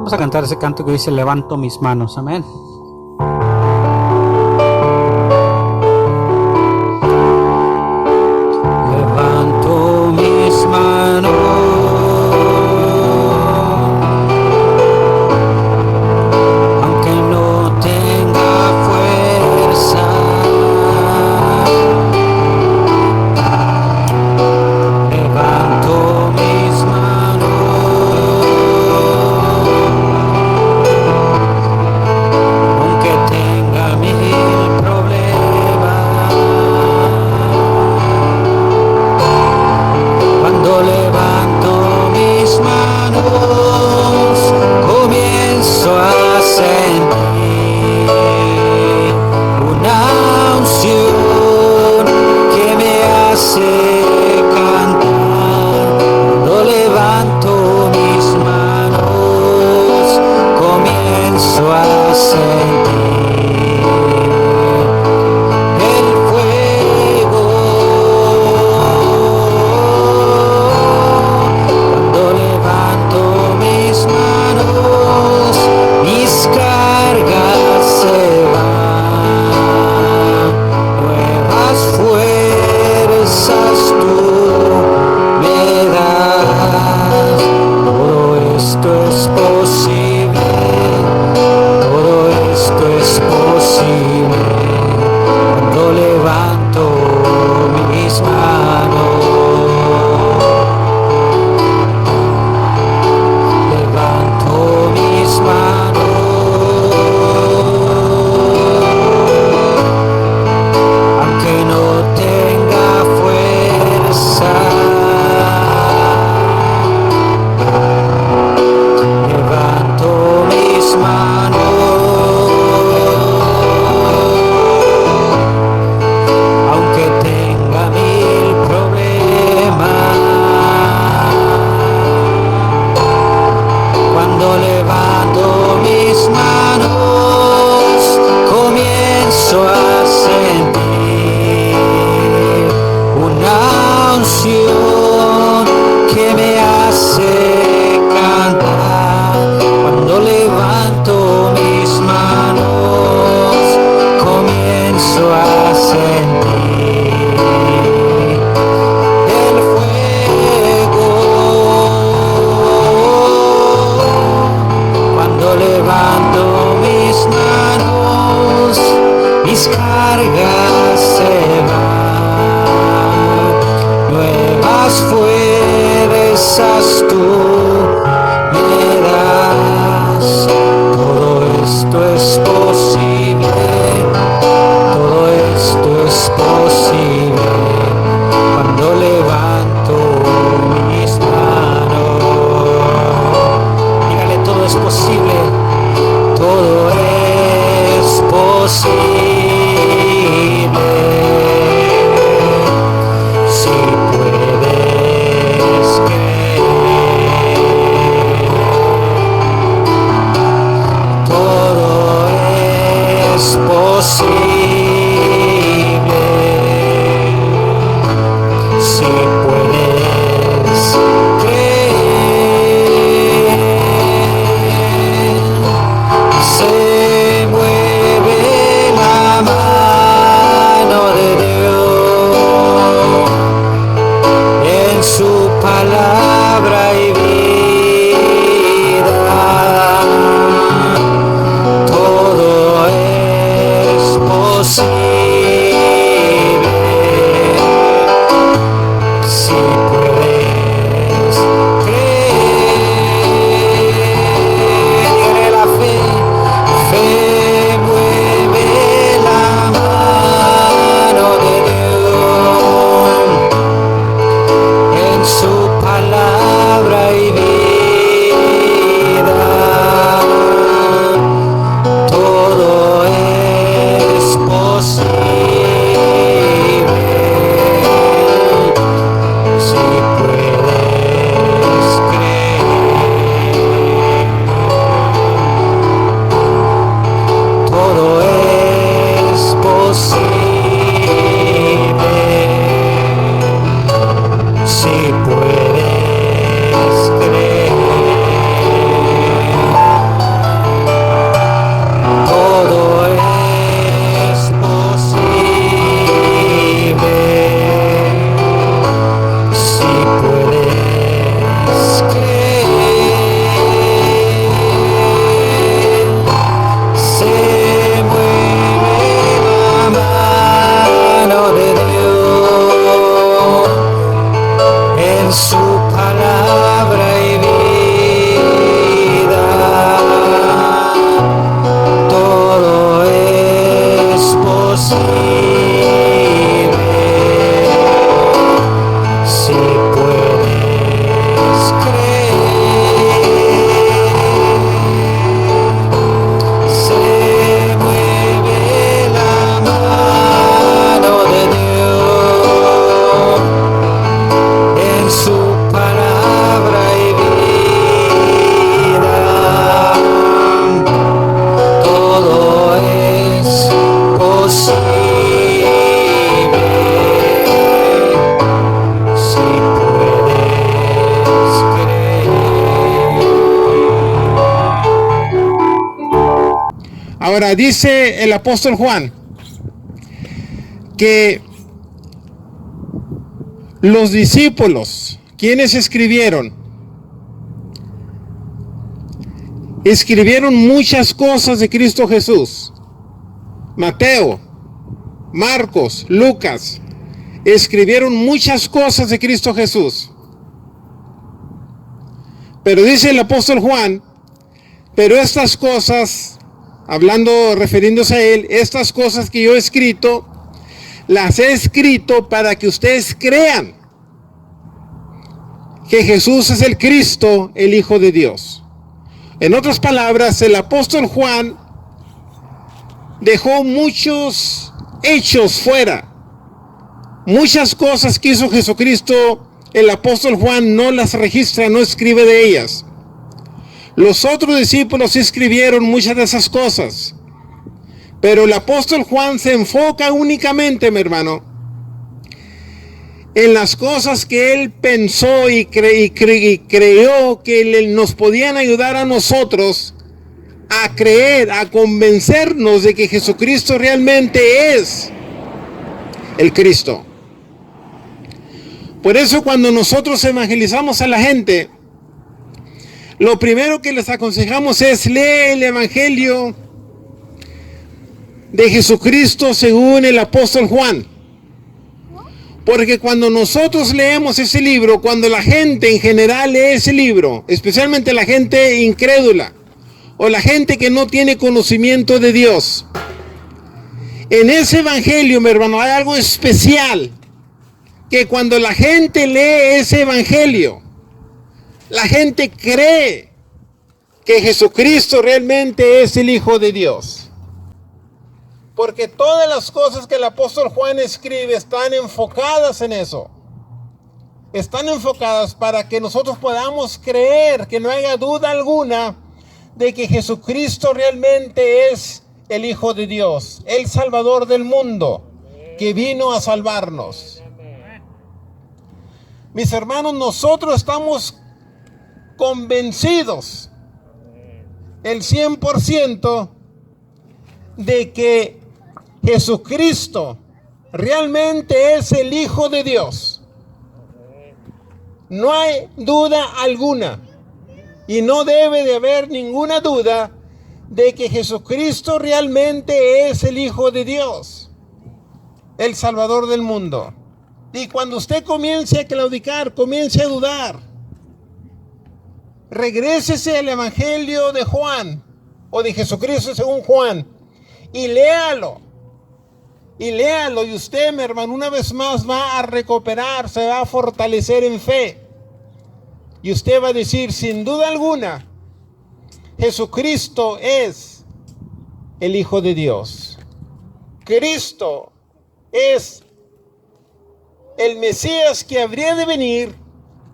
Vamos a cantar ese canto que dice levanto mis manos, amén. Levanto mis manos, aunque no tenga fuerza. Levanto mis manos, aunque tenga mil problemas. Cuando levanto mis manos, comienzo a sentir una unción que me hace cantar. Cuando levanto mis manos, comienzo a sentir el fuego. Cuando levanto mis manos, mis cargas se van, nuevas fuerzas tú me das. Todo esto es posible, todo esto es posible cuando levanto mis manos. Levanto mis manos, aunque no tenga fuerza. Levanto mis manos, aunque tenga mil problemas. Cuando levanto mis manos, comienzo a sentir una unción que me hace cantar. Cuando levanto mis manos, comienzo a sentir el fuego. Cuando levanto mis manos, mis cargas se van, nuevas fuerzas tú me das. Todo esto es posible, todo esto es posible cuando levanto mis manos. Dígale, todo es posible, todo es posible. Si puedes creer. Ahora dice el apóstol Juan que los discípulos, quienes escribieron muchas cosas de Cristo Jesús. Mateo, Marcos, Lucas, escribieron muchas cosas de Cristo Jesús. Pero dice el apóstol Juan, pero estas cosas, refiriéndose a él, estas cosas que yo he escrito, las he escrito para que ustedes crean que Jesús es el Cristo, el Hijo de Dios. En otras palabras, el apóstol Juan dejó muchos hechos fuera. Muchas cosas que hizo Jesucristo, el apóstol Juan no las registra, no escribe de ellas. Los otros discípulos escribieron muchas de esas cosas. Pero el apóstol Juan se enfoca únicamente, mi hermano, en las cosas que él pensó y creyó que nos podían ayudar a nosotros a creer, a convencernos de que Jesucristo realmente es el Cristo. Por eso cuando nosotros evangelizamos a la gente, lo primero que les aconsejamos es leer el Evangelio de Jesucristo según el apóstol Juan. Porque cuando nosotros leemos ese libro, cuando la gente en general lee ese libro, especialmente la gente incrédula o la gente que no tiene conocimiento de Dios, en ese evangelio, mi hermano, hay algo especial, que cuando la gente lee ese evangelio, la gente cree que Jesucristo realmente es el Hijo de Dios. Porque todas las cosas que el apóstol Juan escribe están enfocadas en eso. Están enfocadas para que nosotros podamos creer, que no haya duda alguna de que Jesucristo realmente es el Hijo de Dios, el Salvador del mundo, que vino a salvarnos. Mis hermanos, nosotros estamos convencidos el 100% de que Jesucristo realmente es el Hijo de Dios. No hay duda alguna y no debe de haber ninguna duda de que Jesucristo realmente es el Hijo de Dios, el Salvador del mundo. Y cuando usted comience a claudicar, comience a dudar, regrésese al Evangelio de Juan o de Jesucristo según Juan y léalo. Y léalo, y usted, mi hermano, una vez más va a recuperar, se va a fortalecer en fe. Y usted va a decir, sin duda alguna, Jesucristo es el Hijo de Dios. Cristo es el Mesías que habría de venir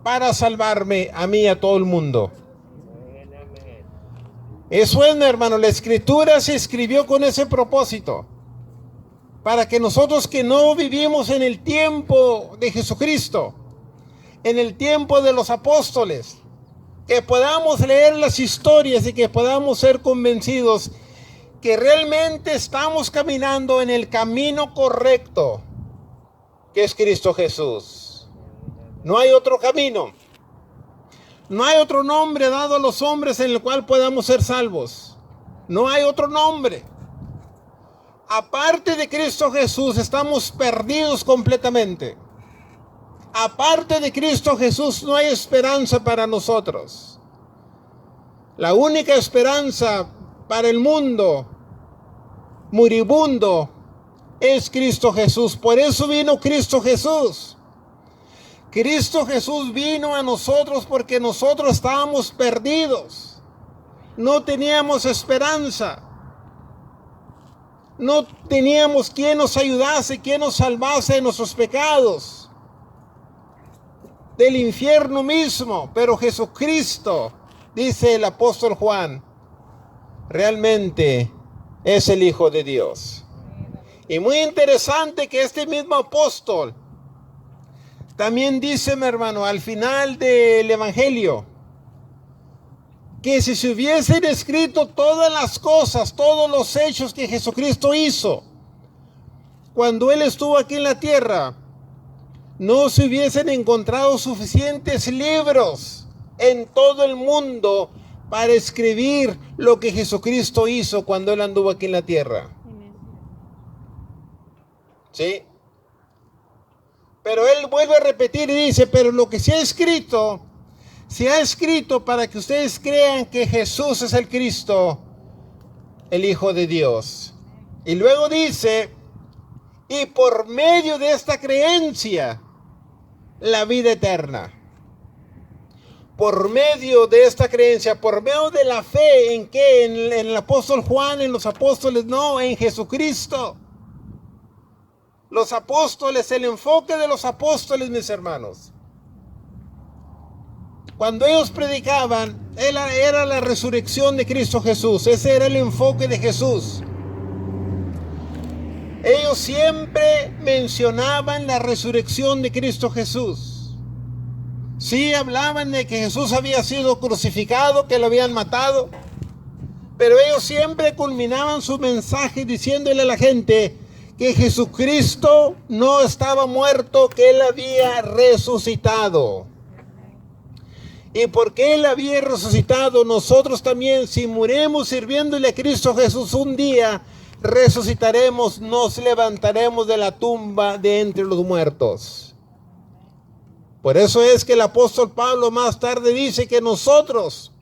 para salvarme a mí y a todo el mundo. Eso es, mi hermano, la Escritura se escribió con ese propósito. Para que nosotros que no vivimos en el tiempo de Jesucristo, en el tiempo de los apóstoles, que podamos leer las historias y que podamos ser convencidos que realmente estamos caminando en el camino correcto, que es Cristo Jesús. No hay otro camino. No hay otro nombre dado a los hombres en el cual podamos ser salvos. No hay otro nombre. Aparte de Cristo Jesús, estamos perdidos completamente. Aparte de Cristo Jesús, no hay esperanza para nosotros. La única esperanza para el mundo moribundo es Cristo Jesús. Por eso vino Cristo Jesús. Cristo Jesús vino a nosotros porque nosotros estábamos perdidos. No teníamos esperanza. No teníamos quien nos ayudase, quien nos salvase de nuestros pecados, del infierno mismo. Pero Jesucristo, dice el apóstol Juan, realmente es el Hijo de Dios. Y muy interesante que este mismo apóstol también dice, mi hermano, al final del Evangelio, que si se hubiesen escrito todas las cosas, todos los hechos que Jesucristo hizo cuando Él estuvo aquí en la tierra, no se hubiesen encontrado suficientes libros en todo el mundo para escribir lo que Jesucristo hizo cuando Él anduvo aquí en la tierra. ¿Sí? Pero Él vuelve a repetir y dice, pero lo que se ha escrito para que ustedes crean que Jesús es el Cristo, el Hijo de Dios. Y luego dice, y por medio de esta creencia, la vida eterna. Por medio de esta creencia, por medio de la fe, ¿en qué? En el apóstol Juan, en los apóstoles, no, en Jesucristo. Los apóstoles, el enfoque de los apóstoles, mis hermanos. Cuando ellos predicaban, era la resurrección de Cristo Jesús. Ese era el enfoque de Jesús. Ellos siempre mencionaban la resurrección de Cristo Jesús. Sí, hablaban de que Jesús había sido crucificado, que lo habían matado. Pero ellos siempre culminaban su mensaje diciéndole a la gente que Jesucristo no estaba muerto, que Él había resucitado. Y porque Él había resucitado, nosotros también, si morimos sirviéndole a Cristo Jesús un día, resucitaremos, nos levantaremos de la tumba de entre los muertos. Por eso es que el apóstol Pablo más tarde dice que nosotros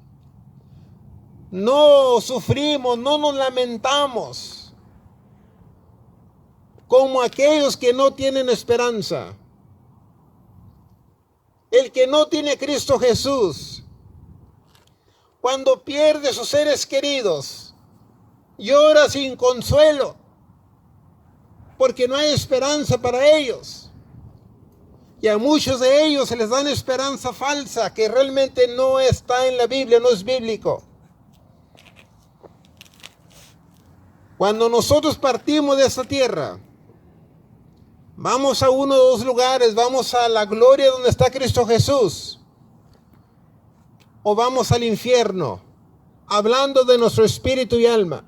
no sufrimos, no nos lamentamos como aquellos que no tienen esperanza. El que no tiene a Cristo Jesús, cuando pierde a sus seres queridos, llora sin consuelo, porque no hay esperanza para ellos. Y a muchos de ellos se les dan esperanza falsa, que realmente no está en la Biblia, no es bíblico. Cuando nosotros partimos de esta tierra, vamos a uno o dos lugares, vamos a la gloria donde está Cristo Jesús, o vamos al infierno, hablando de nuestro espíritu y alma.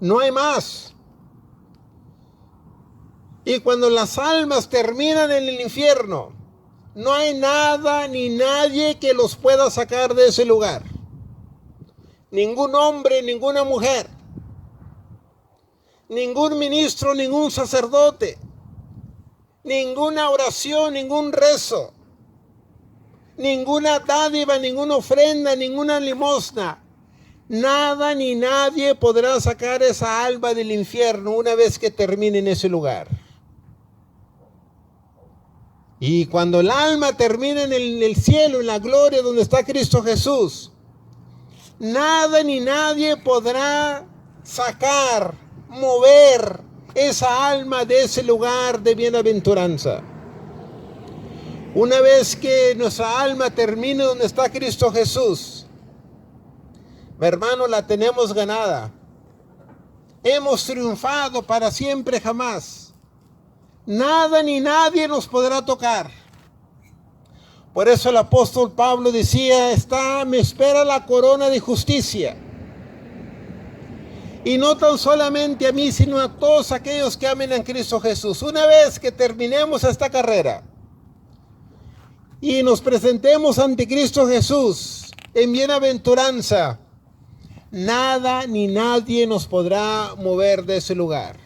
No hay más. Y cuando las almas terminan en el infierno, no hay nada ni nadie que los pueda sacar de ese lugar. Ningún hombre, ninguna mujer, ningún ministro, ningún sacerdote, ninguna oración, ningún rezo, ninguna dádiva, ninguna ofrenda, ninguna limosna. Nada ni nadie podrá sacar esa alma del infierno una vez que termine en ese lugar. Y cuando el alma termina en el cielo, en la gloria donde está Cristo Jesús, nada ni nadie podrá sacar, mover esa alma de ese lugar de bienaventuranza. Una vez que nuestra alma termine donde está Cristo Jesús, mi hermano, la tenemos ganada. Hemos triunfado para siempre jamás. Nada ni nadie nos podrá tocar. Por eso el apóstol Pablo decía, me espera la corona de justicia. Y no tan solamente a mí, sino a todos aquellos que amen a Cristo Jesús. Una vez que terminemos esta carrera y nos presentemos ante Cristo Jesús en bienaventuranza, nada ni nadie nos podrá mover de ese lugar.